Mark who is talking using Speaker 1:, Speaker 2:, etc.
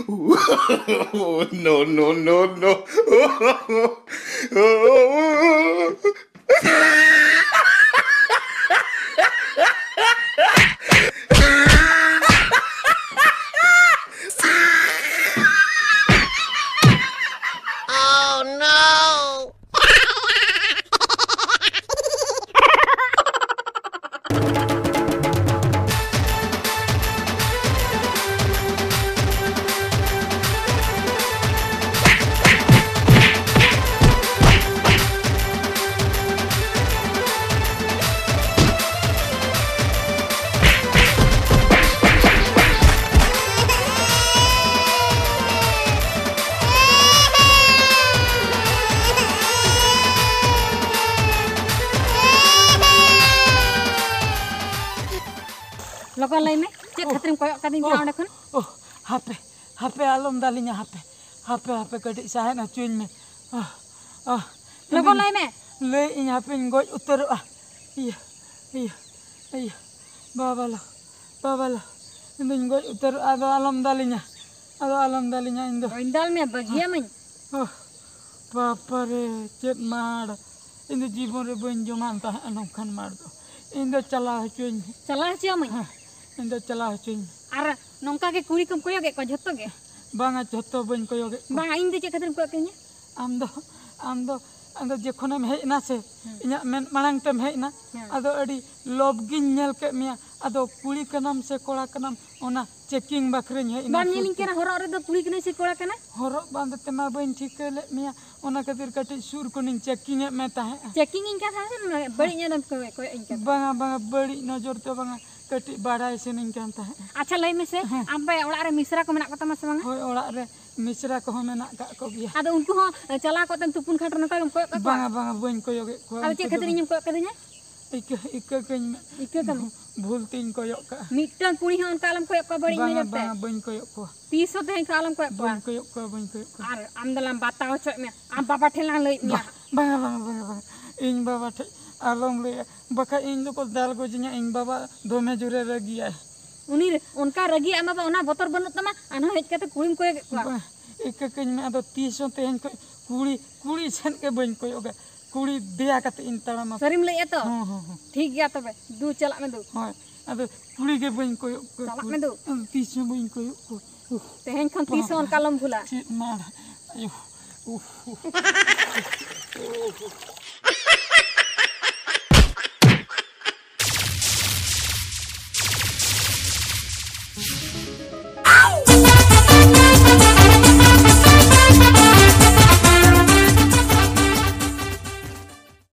Speaker 1: No, no, no, no.
Speaker 2: Oh no!
Speaker 3: Logo lain me, cek katrim koyok kadin jalan kon.
Speaker 4: HP alom dalinya HP gede sahen acuin me.
Speaker 3: Logo lain me.
Speaker 4: Le ini HP ngoj uter iya. Babala. Ini ngoj uter ado alom dalinya indo.
Speaker 3: Indal me bagia man.
Speaker 4: Papa re chet maad. Indo जीवन रे बन जो मानता है अनोखन मार दो इndo चला चुन
Speaker 3: man.
Speaker 4: इndo चला चुन
Speaker 3: Ar nongka ke kuri kum koyok ke joto ge.
Speaker 4: बांगा जोतो बन को योगे
Speaker 3: Bang aing de cek katrim koyok kenya.
Speaker 4: आम दो जेखोने में हेना से इना मेन मांग तम हेना अदो अडी लोभ गिन नेल के मिया अदो कुड़ी कनम से कोड़ा कनम ओना चेकिंग बकरेन हे
Speaker 3: Bang nyeling kena horor रे दो kuri kena si kola kena.
Speaker 4: हरो बांध ते मा बन ठीक ले मिया ओना खातिर कटी सुर को निन चेकिंग में ताहे
Speaker 3: Checking ing kan hasan bari nya dam koyok ing kan.
Speaker 4: बांगा बड़ी नजर तो बांगा कटी बाड़ाई से निन kan ताहे
Speaker 3: Acha lai me se ampe orak re misra ko menak ko tama samanga.
Speaker 4: होय ओड़ा रे मिश्रा को मेना का को बिया
Speaker 3: Ado unku ho chala ko tem tupun khator nongka kum koyok ko.
Speaker 4: बांगा बन को योगे को
Speaker 3: Ado cek katrim nyem koyok kadenya.
Speaker 4: इक कñ
Speaker 3: Ike kam.
Speaker 4: भूल तीन को यो का
Speaker 3: Mitang kuri hon kalam koyok ko bari me
Speaker 4: बांगा
Speaker 3: jate.
Speaker 4: बांगा बन को यो को
Speaker 3: Piso te kalam koyok ko.
Speaker 4: बन को यो को
Speaker 3: Ar am dalam batao coy me. Am papa telang lei me.
Speaker 4: बांगा इन बाबा ठे आलम ले बका इन को दाल को जिया इन बाबा दोमे जुरे रगिया
Speaker 3: Unir unka ragi ama ba ona botor banut tama ana hej kate kurim koyok ko.
Speaker 4: एक कñ में अदो 30 तेहन को कुड़ी सन के बन को योगे कुड़ी दिया कते इन तड़मा
Speaker 3: Sarim lei eto.
Speaker 4: हां
Speaker 3: ठीक गया तबे दू चला में दू.
Speaker 4: हां अदो कुड़ी के बन को
Speaker 3: Chalak me du.
Speaker 4: 30 बन को
Speaker 3: Tehen kan piso on kalam phula.
Speaker 4: मार